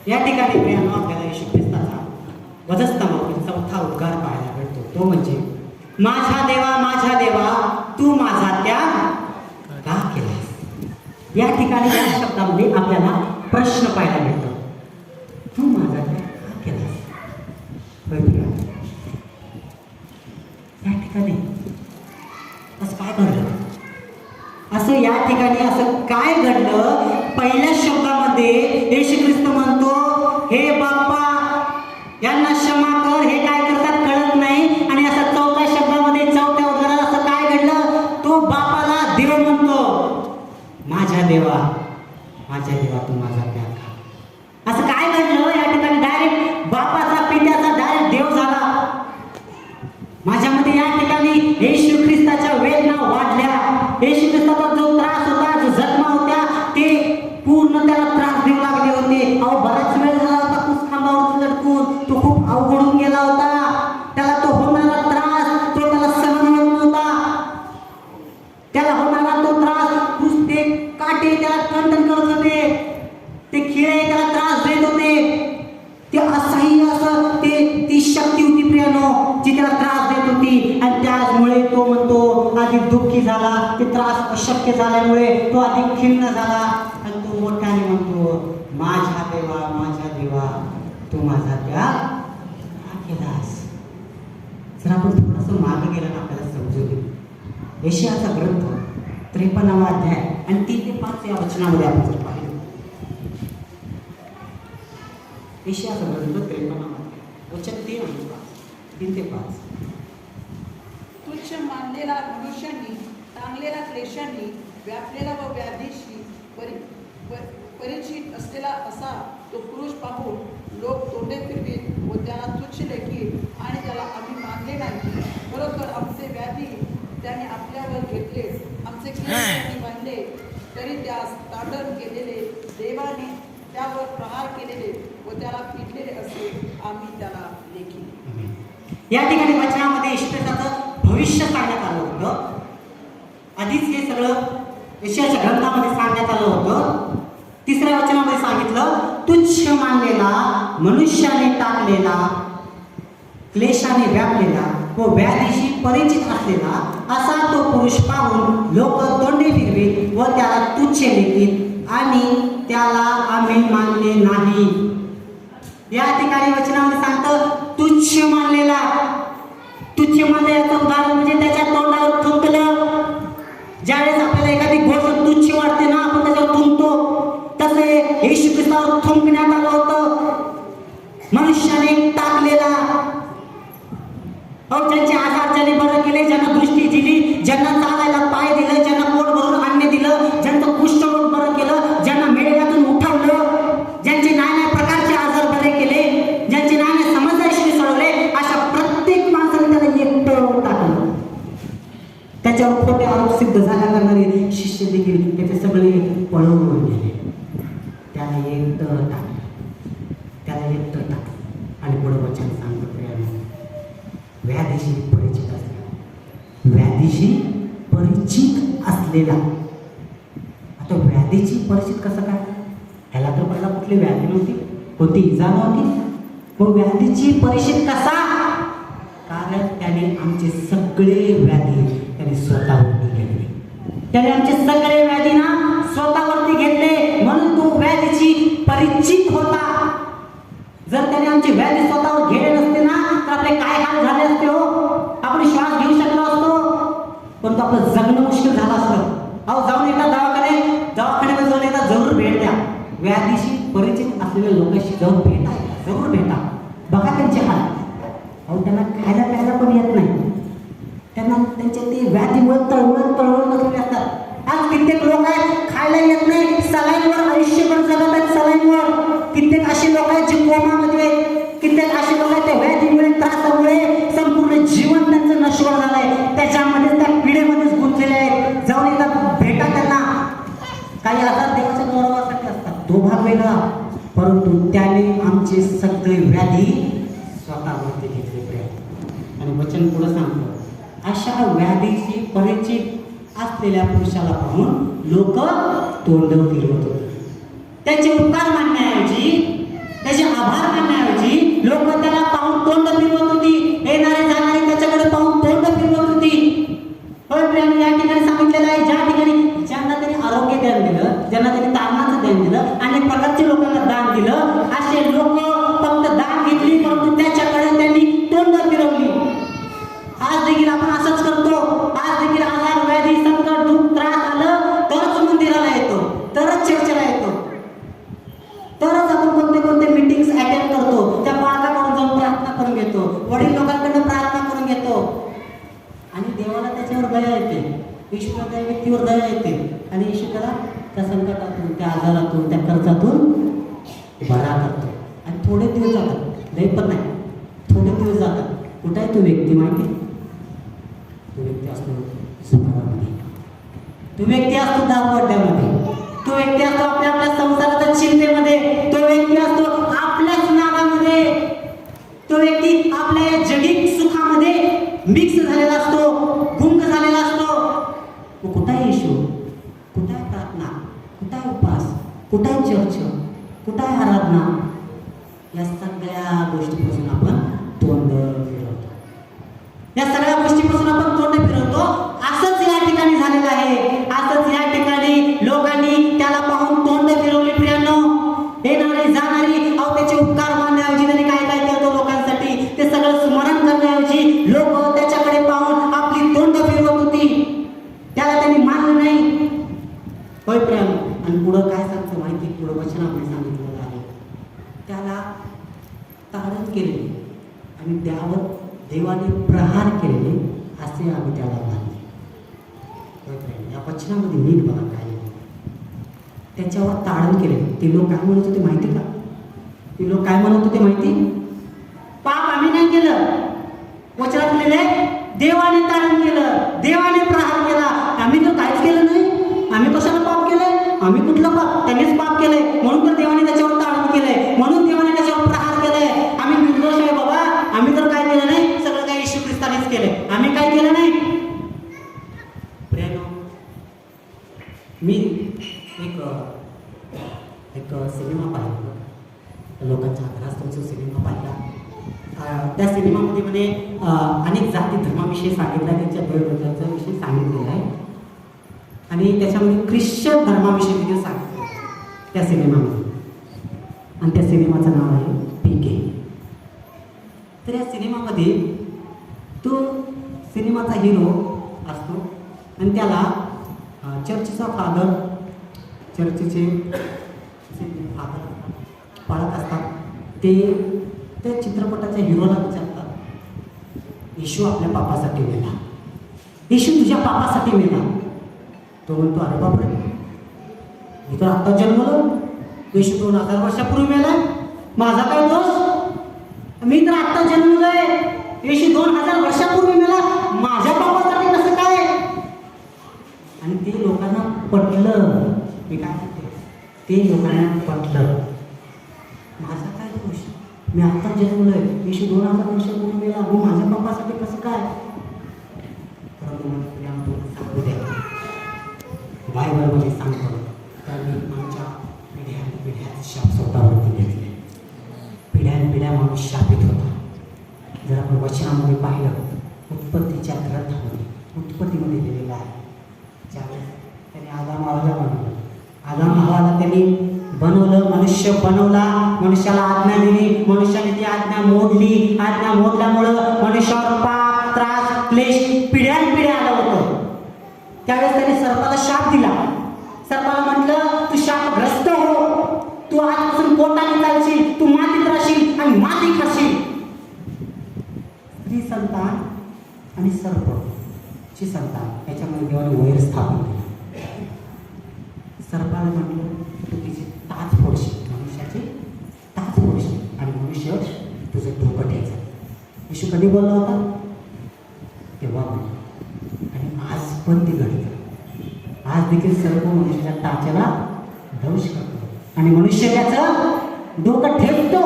या ठिकाणी प्रियानो आपल्याला येशू ख्रिस्ताचा वधस्तंभावरील चौथा उद्गार पाहायला मिळतो, तो म्हणजे माझा देवा तू माझा त्याग का केलास. या ठिकाणी या शब्दामध्ये आपल्याला प्रश्न पाहायला मिळतो, तू माझा त्याग का केलास. या ठिकाणी असं काय घडलं, असं या ठिकाणी असं काय घडलं. पहिल्या शब्दामध्ये येशू ख्रिस्त म्हणतो, हे बाप्पा यांना क्षमा कर, हे काय करतात कळत नाही. आणि असं चौथ्या शब्दामध्ये चौथ्या उद्गारात असं काय घडलं, तो बापाला देव म्हणतो, माझ्या देवा तू माझा त्याग का. असं काय घडलं या ठिकाणी, डायरेक्ट बापाचा पित्याचा डायरेक्ट देव झाला. माझ्यामध्ये या ठिकाणी येशू ख्रिस्ताच्या वेदना वाढल्या. येशू ख्रिस्ताचा जो त्रास होता, जो जखमा होत्या, ते पूर्ण त्याला त्रास देऊ लागले होते. अहो बराच वेळ झाला होता कुसखांबावर लटकून, तो खूप अवघडून गेला होता. त्याला तो होणारा त्रास तो त्याला सहन होत नव्हता. त्याला होणारा तो त्रास, ते काटे त्याला खंडन करत होते, ते खिळे त्याला त्रास देत होते. ते असह्य असं ती शक्ती होती प्रियानो, जी त्याला त्रास देत होती. आणि त्याचमुळे तो म्हणतो अधिक दुःखी झाला. ते त्रास अशक्य झाल्यामुळे तो अधिक खिन्न झाला. आणि तो मोठ्याने म्हणतो, माझ्या देवा तू माझा त्याग का केलास. जर आपण थोडंसं मागे गेलं ना आपल्याला समजून येईल. यशायाचा ग्रंथ 53वा अध्याय आणि 3 ते 5 या वचनामध्ये आपण जर पाहिलं, यशायाचा ग्रंथ 53वा वचन 3 ते 5. तुच्छ मानलेला मनुष्यांनी, टांगलेला क्लेशांनी, व्यापलेला व व्याधीशी परिचित असलेला असा तो पुरुष पाहून लोक तोंडे फिरवीत व त्याला तुच्छ लेखीत आणि त्याला आम्ही मानले नाही. खरोखर आमचे व्याधी त्याने आपल्यावर घेतले, आमचे क्लेश त्याने बांधले. तरी त्यास ताडण केलेले, देवाने त्यावर प्रहार केलेले व त्याला पिटलेले असे आम्ही त्याला लेखी. या ठिकाणी वचनामध्ये ईश्वराचं भविष्य सांगण्यात आलं होतं. आधीच हे सगळं यशायाच्या ग्रंथामध्ये सांगण्यात आलं होतं. 3ऱ्या वचनामध्ये सांगितलं, तुच्छ मानलेला, मनुष्याने टाकलेला, क्लेशाने व्यापलेला व व्याधीशी परिचित असलेला असा तो पुरुष पाहून लोक तोंडे फिरवीत व त्याला तुच्छ लेखीत आणि त्याला आम्ही मानले नाही. या ठिकाणी वचनामध्ये सांगतं तुच्छ मानलेला. तुच्छ मानलेल्याचं उदाहरण म्हणजे त्याच्या तोंडावर थुंकलं. ज्यावेळेस आपल्याला एखादी गोष्ट तुच्छ वाटते ना, आपण त्याच्यावर थुंकतो. तसे येशू ख्रिस्तावर थुंकण्यात आलं होतं. मनुष्याने टाकलेला. ज्यांचे आजार ज्यांनी बरं केले, ज्यांना दृष्टी दिली, ज्यांना चालायला पाय दिलं, ज्यांना पोट भरून अन्न दिलं, ज्यांचं कुष्ठरोग बरं केलं, ज्यांना मेळ्यातून उठवलं, ज्यांचे नाना प्रकारचे आजार बरे केले, ज्यांचे नाना समजदारीशी सोडवले, अशा प्रत्येक माणसाने त्याला एकटं टाकलं. त्याच्यावर खोटे आरोप सिद्ध झाल्या करणारे शिष्य देखील त्याचे सगळे पळवून गेले. त्याला एकटं टाकलं. आणि पुढे वचन सांगतो प्रियानो, व्याधीशी परिचित असलेला. आता व्याधीची परिचित कसं काय? ह्याला तर पहिला कुठली व्याधी नव्हती, कोणती इजा नव्हती. मग व्याधीची परिचित कसा? कारण त्याने आमचे सगळे व्याधी त्याने स्वतःवरती घेतले. त्याने आमचे सगळे व्याधी ना स्वतःवरती घेतले, म्हणून तो व्याधीची परिचित होता. जर त्याने आमची व्याधी स्वतःवर घेतले नसते ना, तर आपले काय हाल झाले असते हो. आपण श्वास घेऊ शकलो असतो, पण आपलं जगणं मुश्किल झालं असतं. अहो जाऊन येतात दवाखान्यामध्ये जाऊन येतात, जरूर भेट द्या. व्याधीशी परिचित असलेल्या लोकांशी जाऊन जरूर भेटा. बघा त्यांचे हाल. अहो त्यांना खायला प्यायला पण येत नाही. त्यांना त्यांच्या ते व्याधीमुळे तळवळ नसलेले असतात. आज कित्येक लोक आहेत खायला येत नाही, सलाईनवर आयुष्यभर जगत आहेत. सलाईनवर कित्येक असे लोक आहेत जे कोमामध्ये, कित्येक असे लोक आहेत त्या व्याधीमुळे, त्रासामुळे संपूर्ण जीवन त्यांचं नश्वर झालंय. त्याच्यामध्ये त्या पिढीमध्येच गुंतलेले आहेत. जाऊन येतात, भेटा त्यांना. काही आजार देवाच्या गौरवासाठी असतात, तो भाग वेगळा. परंतु त्याने आमचे सगळे व्याधी स्वतःवरती घेतले. आणि वचन पुढे सांगतो, अशा व्याधीशी परिचित असलेल्या पुरुषाला पाहून लोक तोंड फिरवत होते. त्याचे उपकार मानण्याऐवजी तोंड फिरवत होती, येणारे जाणारे त्याच्याकडे पाहून तोंड फिरवत होती. होय प्रियानो, या ठिकाणी सांगितलेलं आहे, ज्या ठिकाणी ज्यांना त्यांनी आरोग्य दान दिलं, ज्यांना त्यांनी तारणाचं दान दिलं, अनेक प्रकारच्या लोकांना दान दिलं, असे लोक फक्त दान घेतली परंतु त्याच्याकडे त्यांनी तोंड फिरवली. आज देखील आपण असंच करतो. आज देखील आजार, व्याधी, संकट, दुःख, त्रास आलं तरच मंदिराला येतो, तरच चर्चेला येतो, तरच आपण कोणते मीटिंग्स अटेंड करतो, त्या बाळकाकडून जाऊन प्रार्थना करून घेतो, वडील लोकांकडून प्रार्थना करून घेतो. आणि देवाला त्याच्यावर दया येते, ईश्वरा त्या व्यक्तीवर दया येते आणि ईश्वर त्याला त्या संकटातून, त्या आजारातून, त्या कर्जातून बरा करतो. आणि थोडे दिवस जातात, लय पण नाही, थोडे दिवस जातात. कुठं आहे तो व्यक्ती माहिती? तो व्यक्ती असतो सुखामध्ये, तो व्यक्ती असतो दावड्यामध्ये, तो व्यक्ती असतो आपल्या आपल्या संसाराच्या चिंतेमध्ये, तो व्यक्ती असतो आपल्याच नावामध्ये, तो व्यक्ती आपल्या जगिक सुखामध्ये मिक्स झालेला असतो, गुंग झालेला असतो. मग कुठं आहे येशू? कुठं आहे प्रार्थना? कुठं आहे उपास? कुठं आहे चर्च? कुठं आहे आराधना? या सगळ्या गोष्टीपासून आपण तोंड फिरवतो, या सगळ्या गोष्टीपासून आपण तोंड फिरवतो. असंच या ठिकाणी झालेलं आहे, असंच या ठिकाणी लोकांनी त्याला पाहून तोंड फिरवले. प्रियांनो, येणारी जाणारी त्याचे उपकार मानण्याऐवजी त्यांनी काय काय केलं लोकांसाठी, ते सगळं स्मरण करण्याऐवजी लोक त्याच्याकडे पाहून आपली तोंड फिरवत होती, त्याला त्यांनी मानलं नाही. होय प्रियांनो, आणि पुढं काय सांगतं माहिती? पुढं वचनामध्ये सांगितलेलं आहे, त्याला तारण केलेले आणि त्यावर देवाने प्रहार केलेले असे आम्ही त्याला मानले. या वचनामध्ये नीट बघा काय आहे. त्याच्यावर तारण केले. ते लोक काय म्हणत होते माहिती का? ते लोक काय म्हणत होते माहिती? पाप आम्ही नाही केलं, वचनात लिहिले देवाने तारण केलं, देवाने प्रहार केला. आम्ही तर काहीच केलं नाही, आम्ही कशाला पाप केलंय? आम्ही कुठलं पाप? त्यांनीच पाप केलंय म्हणून तर देवाने त्याच्यावर तारण केलंय, म्हणून देवाने त्याच्यावर प्रहार केलंय. आम्ही निर्दोष आहे बाबा, आम्ही तर काय केलं नाही, सगळं काही येशू ख्रिस्तानेच केलंय, आम्ही काय केलं नाही. प्रियांनो, मी एक सिनेमा पाहिला, लोकांच्या आग्रहास्तव सिनेमा पाहिला. त्या सिनेमामध्ये म्हणे अनेक जाती धर्माविषयी सांगितलं, त्यांच्या देवदेवतांच्या विषयी सांगितलेलं आहे आणि त्याच्यामध्ये ख्रिश्चन धर्माविषयी देखील सांगितलं त्या सिनेमामध्ये. आणि त्या सिनेमाचं नाव आहे पीके. तर या सिनेमामध्ये तो सिनेमाचा हिरो असतो आणि त्याला चर्चचा फादर, चर्चचे फादर पाळत असतात. ते त्या चित्रपटाच्या हिरोला विचारतात, येशू आपल्या पापासाठी मेला, येशू तुझ्या पापासाठी मेला. तो म्हणतो, अरे बापरे, मी तर आत्ता जन्मलो, येशू 2000 वर्षापूर्वी मेलाय, माझा काय दोष? मी तर आत्ता जन्मलोय, येशू 2000 वर्षापूर्वी मेला, माझ्या पापासाठी कसं काय? आणि ते लोकांना पटलं. मी काय म्हणते, ते लोकांना पटलं, माझा काय दोष? मी आत्ता जन्मलोय, येशू 2000 वर्षापूर्वी मेला, मी माझ्या पापासाठी कसं काय? परंतु सांगू द्या, बायबलमध्ये सांगतो त्यांनी आमच्या पिढ्या शाप स्वतःवरती घेतले. पिढ्या माणूस शापित होता. जर आपण वचनामध्ये पाहिलं, उत्पत्तीच्या ग्रंथामध्ये उत्पत्तीमध्ये दिलेलं आहे, ज्यावेळेस त्यांनी आदाम हवाला बनवलं, आदाम हवाला त्यांनी बनवलं, मनुष्य बनवला, मनुष्याला आज्ञा दिली, मनुष्याने ती आज्ञा मोडली. आज्ञा मोडल्यामुळं मनुष्यावर पाप, त्रास, क्लेश पिढ्या आलं होतं. त्यावेळेस त्याने सर्पाला शाप दिला. सर्पाला म्हटलं, तू शापग्रस्त हो, तू आजपासून पोटाने चालशील, तू मातीत राहशील आणि माती खाशील. स्त्री संतान आणि सर्पची संतान याच्यामध्ये देवाने वैर स्थापन केलं. सर्पाला म्हटलं, तू तिची टाच फोडशील, मनुष्याची टाच फोडशील आणि मनुष्य तुझं डोकं ठेवायचं. येशू कधी बोलला होता? तेव्हा बोलला. आणि आज पण ते घडतं. आज देखील सर्व मनुष्याच्या टाच्याला दंश करतो आणि मनुष्य त्याचं डोकं ठेवतो.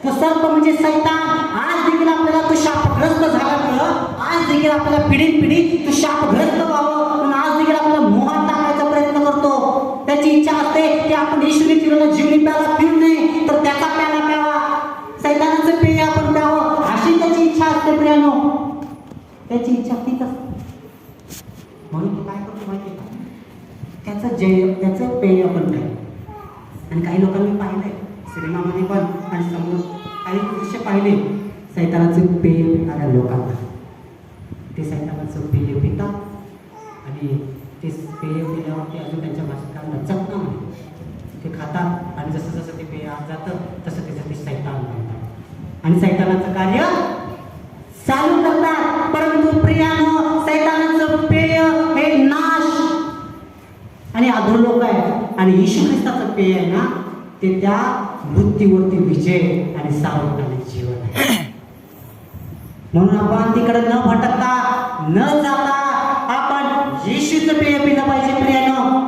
तो सर्प म्हणजे सैतान. आज देखील आपल्याला तो शापग्रस्त झाल्यामुळं आज देखील आपल्याला पिढी तो शापग्रस्त व्हावं म्हणून आज देखील आपल्याला मोहात टाकायचा प्रयत्न करतो. त्याची इच्छा असते की आपण ईश्वरी जीवनी प्याला पिऊ नये, तर त्याचा प्याला प्यावा, सैतानाचं पेय आपण प्यावं. त्याची इच्छा तीच असते. म्हणून तो काय करतो माहिती का, त्याचं पेय आपण काय. आणि काही लोकांनी पाहिलंय सिनेमामध्ये पण आणि समोर काही दृश्य पाहिले सैतानाचं पेय पिणाऱ्या लोकांना. ते सैतानाचं पेय पितात आणि ते पेय पिल्यावरती अजून त्यांच्या भाषिकांना चकना म्हणे ते खातात आणि जसं जसं ते पेय आत जातं तसं त्याचं ते सैतान बनतात आणि सैतानाचं कार्य चालू करतात. परंतु प्रियानो, सैतानाचं पेय हे नाश आणि अधोलोक आहे आणि येशू ख्रिस्ताचं पेय आहे ना ते त्या मृत्यूवरती विजय आणि सावकाश जीवन आहे. म्हणून आपण तिकडे न भटकता न जाता आपण येशूचं पेय पिलं पाहिजे प्रियानो.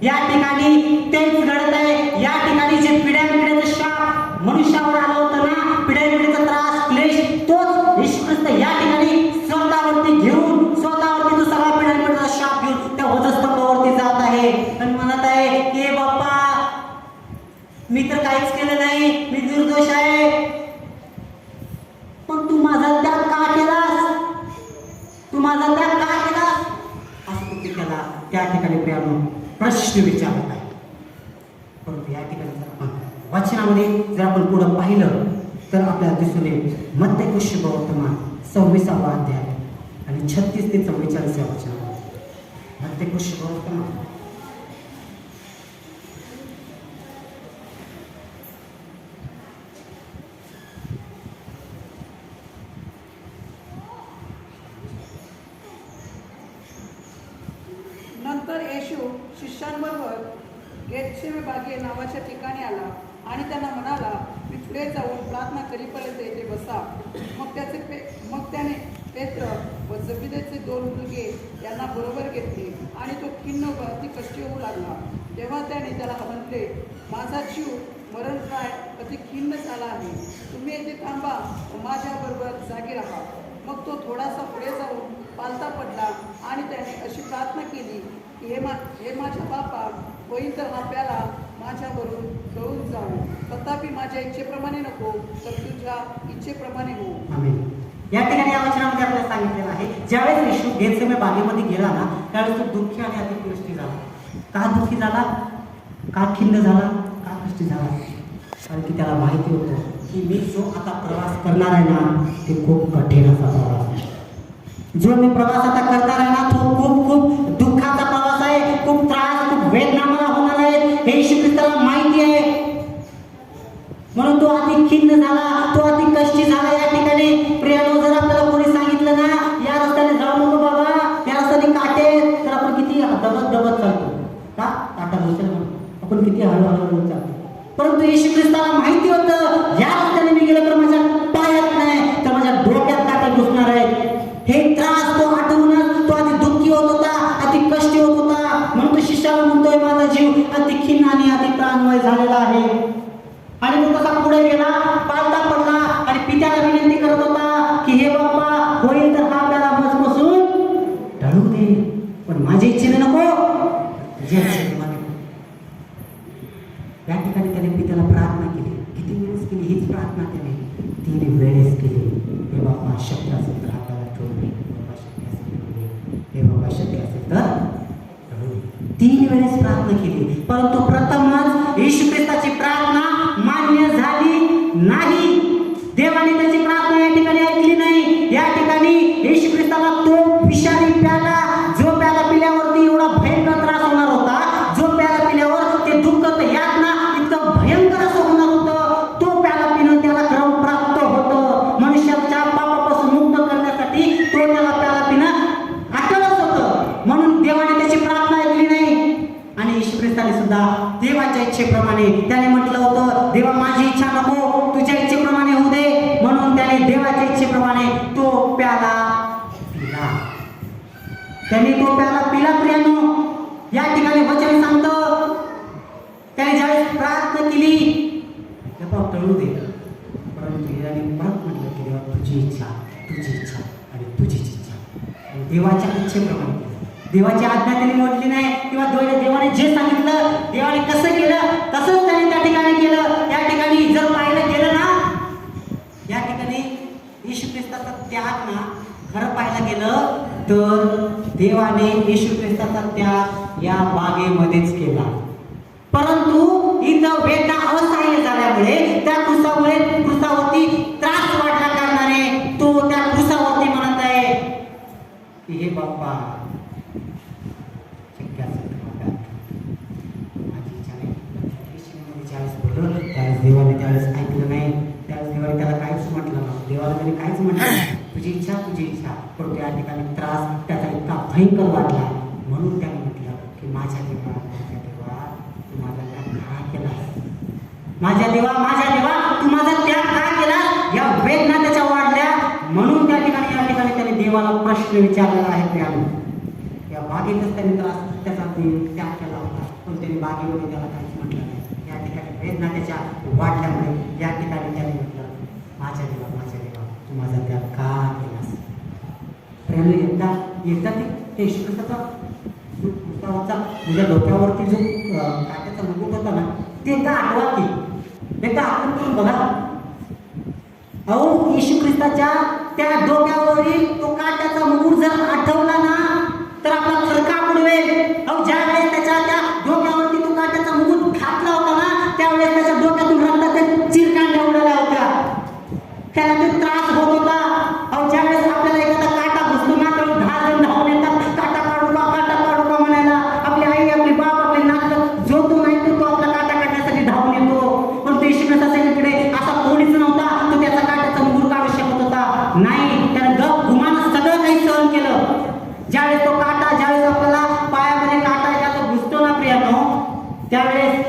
या ठिकाणी तेच घडत आहे. या ठिकाणी जे पिढ्यानपिढ्याचं शाप मनुष्यावर आलं होतं ना, पिढ्यानपिढीचा त्रास क्लेश, तोच येशू ख्रिस्त या ठिकाणी स्वतःवरती घेऊन स्वतःवरती तो सगळा पिढ्यानपिढीचा शाप घेऊन त्या वधस्तंभावरती जात आहे आणि म्हणत आहे की बाप्पा मी तर काहीच केलं नाही, मी निर्दोष आहे, पण तू माझा त्याग का केलास, तू माझा त्याग का केलास, असं तू त्याला त्या ठिकाणी प्रियानो प्रश्न विचारत आहे. परंतु या ठिकाणी जर आपण वचनामध्ये जर आपण पुढं पाहिलं तर आपल्याला दिसून येईल मत्ते शुभवर्तमान 26वा अध्याय आणि 36 ते 44 या वचनामध्ये. मत्ते शुभवर्तमान नंतर येशू शिष्यांबरोबर गेतसेमे बागे नावाच्या ठिकाणी आला आणि त्यांना म्हणाला, मी पुढे जाऊन प्रार्थना करीपर्यंत येथे बसा. मग त्याने पेत्र व जबेदेचे 2 मुलगे यांना बरोबर घेतले आणि तो खिन्न व अति कष्टी होऊ लागला. तेव्हा त्याने त्याला म्हटले, माझा जीव मरणप्राय अति खिन्न झाला आहे, तुम्ही येथे थांबा व माझ्याबरोबर जागी राहा. मग तो थोडासा पुढे जाऊन पालथा पडला आणि त्याने अशी प्रार्थना केली की हे माझ्या बापा, होईल तर हा प्याला माझ्यावरून गळून जाऊ, तथापि माझ्या इच्छेप्रमाणे नको तर तुझ्या इच्छेप्रमाणे हो. आमेन. या ठिकाणी या वचनामध्ये आपल्याला सांगितलेलं आहे ज्यावेळेस येशू गेतसेमे बागेमध्ये गेला ना त्यावेळेस तो दुःखी आणि अतिवृष्टी झाला. का दुःखी झाला, का खिन्न झाला, का कष्टी झाला, कारण की त्याला माहिती होतं की मी जो आता प्रवास करणार आहे ना ते खूप कठीण असा प्रवास आहे. जो मी प्रवास आता करणार आहे ना तो खूप खूप दुःखाचा प्रवास आहे, खूप त्रास, खूप वेदना मला होणार आहे हे येशू ख्रिस्ताला माहिती आहे. म्हणून तो अति खिन्न झाला, तो अति कष्टी झाला. या ठिकाणी प्रियानो, जर आपल्याला कोणी सांगितलं ना या रस्त्याने जाऊ नको बाबा, या रस्त्याने काटे, तर आपण किती दबत चालतो का काटा दुसऱ्या म्हणून आपण किती हळूहळू चालतो. परंतु येशू ख्रिस्ताला माहिती होतं या रस्त्याने मी गेलं तर माझ्या पायात नाही तर माझ्या डोक्यात काटे घुसणार आहेत. हे त्रास तो आठवूनच तो अति दुःखी होत होता, अति कष्टी होत होता. म्हणून तो शिष्याला म्हणतोय माझा जीव अति खिन्न आणि अति प्राणमय झालेला आहे. आणि तो कसा पुढे गेला, पालथा पडला आणि पित्याला विनंती करत होता की हे बाप्पा, होईल तर हा प्याला बसबसून ढळू दे, पण माझ्या इच्छेने नको तुझ्या इच्छेने. या ठिकाणी त्याने पित्याला प्रार्थना केली. किती वेळेस केली हीच प्रार्थना त्याने 3 वेळेस केली. हे बाप्पा शक्य असेल तर हाताला ठेवून दे, बाबा शक्य असेल तर हे बाबा शक्य असेल तर 3 वेळेस प्रार्थना केली. परंतु प्रथमच येशू ख्रिस्ताची प्रार्थना मान्य झाली नाही. देवाने त्याची प्रार्थना या ठिकाणी ऐकली नाही. या ठिकाणी येशू ख्रिस्ताला तो विषारी प्याला, जो प्याला पिल्यावरती एवढा भयंकर त्रास होणार होता, जो प्याला पिल्यावर ते दुःख यातना इतकं भयंकर असं होणार होतं, तो प्याला पिणं त्याला क्रम प्राप्त होतं. मनुष्याच्या पापापासून मुक्त करण्यासाठी तो त्याला प्याला पिणं आठवत होतं. म्हणून देवाने त्याची प्रार्थना ऐकली नाही. आणि येशू ख्रिस्ताने सुद्धा देवाच्या इच्छेप्रमाणे त्याने म्हटलं होतं, देवा माझी इच्छा नको तुझ्या इच्छेप्रमाणे होऊ दे. म्हणून त्याने देवाच्या इच्छेप्रमाणे तो प्याला पिला. त्याने तो प्याला पिला. प्रियानो, या ठिकाणी वचन सांगतं त्याने ज्यावेळेस प्रार्थना केली तेव्हा टळू दे, परंतु याने परत म्हटलं की देवा तुझी इच्छा आणि तुझीच इच्छा. आणि देवाच्या इच्छेप्रमाणे देवाची आज्ञा त्याने मोडली नाही किंवा देवाने जे सांगितलं, देवाने कसं केलं तसंच त्याने त्या ठिकाणी केलं. त्या ठिकाणी जर पाहिलं गेलं ना, या ठिकाणी येशू ख्रिस्ताचा त्याग ना खरं पाहायला गेलं तर देवाने येशू ख्रिस्ताचा त्याग या बागेमध्येच केला. परंतु इथं वेदना असहाय्य झाल्यामुळे त्या क्रूसावरती त्रास वाढला करणारे तो त्या क्रूसावरती म्हणत आहे की हे बाप्पा शक्य असेल तर मला माझी इच्छा नाही. कृष्णामध्ये ज्यावेळेस बोललो त्यावेळेस देवाने त्यावेळेस ऐकलं नाही. त्यावेळेस देवाने त्याला काहीच म्हटलं नव्हतं. देवाला त्याने काहीच म्हटलं नाही. तुझी इच्छा. पण त्या ठिकाणी त्रास त्याचा इतका भयंकर वाटला म्हणून त्याने म्हटलं की माझ्या देवा तू माझा त्याग का केला. माझ्या देवा तू माझा त्याग का केला. या वेदना त्याच्या वाढल्या म्हणून त्या ठिकाणी या ठिकाणी त्याने देवाला प्रश्न विचारलेला आहे. त्याने या बागेतच त्याने त्याचा त्याग केला होता पण त्याने बागेमध्ये त्याला काहीच म्हटलं नाही. या ठिकाणी वेदना त्याच्या वाढल्यामुळे या ठिकाणी त्याने म्हटलं माझ्या देवा तू माझा त्याग का केलास. एकदा ते येशू ख्रिस्ताचा म्हणजे डोक्यावरती जो काट्याचा मुकुट होता ना ते एकदा आठवा की एकदा आठवण करून बघा. अहो येशू ख्रिस्ताच्या त्या डोक्यावरील तो काट्याचा मुकुट जर आठवला ना तर आपला थरका उडवेल. अहो ज्या वेळेस त्याच्या त्या डोक्यावरती तो काट्याचा मुकुट घातला होता ना त्यावेळेस त्याच्या डोक्यातून रक्ताच्या चिरकांड्या उडल्या होत्या. त्याला ते त्रास होत होता. अहो ज्यावेळेस आपल्याला एखादा काटा घुसतो ना तर 10 जण धावून येतात काटा काढू का म्हणायला. आपली आई आपली बाप आपले नातलग जो तो नाही तो आपला काटा काढण्यासाठी धावून येतो. पण ते शिकण्यासाठी असा कोणीच नव्हता तो त्याचा काट्याचा मुकुट काढू शकत होता. नाही त्याने गप गुमानं सगळं काही सहन केलं. ज्यावेळेस तो काटा ज्यावेळेस आपल्याला पायामध्ये काटा एखादा घुसतो ना प्रियानो त्यावेळेस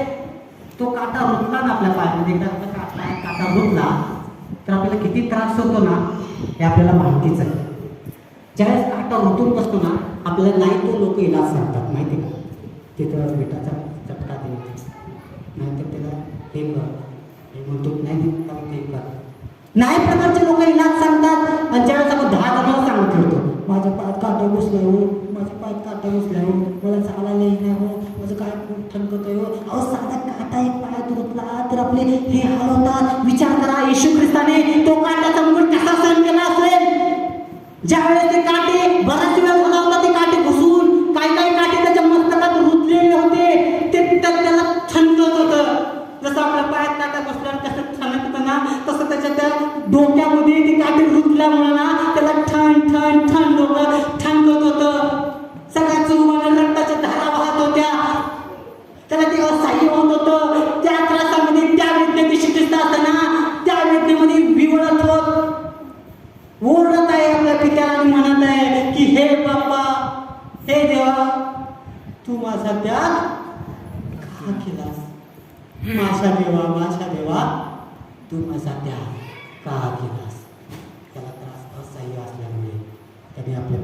तो काटा रुतला ना आपल्या पायामध्ये एकदा आपला काटा रुतला तर आपल्याला किती त्रास होतो ना हे आपल्याला माहितीच आहे. ज्यावेळेस काटा रुतून बसतो ना आपल्याला नाही तो लोक इलाज सांगतात माहिती का. तिथं मिठाचा चटका दे नाहीतर त्याला हे कर हे म्हणतो नाही ते कर. नाही प्रकारचे लोक इलाज सांगतात आणि ज्यावेळेस आपण 10 जणांना सांगत ठेवतो माझ्या पायात काटा घुसला हो मला चालायला नाही हो माझं काय ठणकत आहे हो. अहो साधा काटा एक पायात रुतला तर आपले हे हाल होतात. विचार करा येशू ख्रिस्ताने तो काट्याचा मुकुट कसा सहन केला असेल. ज्यावेळेस ते काटे बराच वेळ झाला होता ते काटे घुसून काही काटे त्याच्या मस्तकात रुतलेले होते ते त्याला ठणकत होतं. जसं आपल्या पायात काटा बसल्यावर कसं ठणकतं ना तसं त्याच्या त्या डोक्यामध्ये ते काटे रुतल्यामुळे ना त्याला ठण डोकं ठणकत होतं. सगळ्या चुरमाला रक्ताच्या धारा वाहत होत्या. त्याला ते असह्य होत होतं. त्या त्रासामध्ये त्या वेदनेत शिकत असताना त्या वेदनेमध्ये विवळत होत ओरडत आहे आपल्या पित्याला आणि म्हणत आहे की हे बाप्पा हे देवा तू माझा त्याग का केलास. माझा देवा तू माझा त्याग का केलास. त्याला त्रास असह्य असल्यामुळे त्याने आपल्या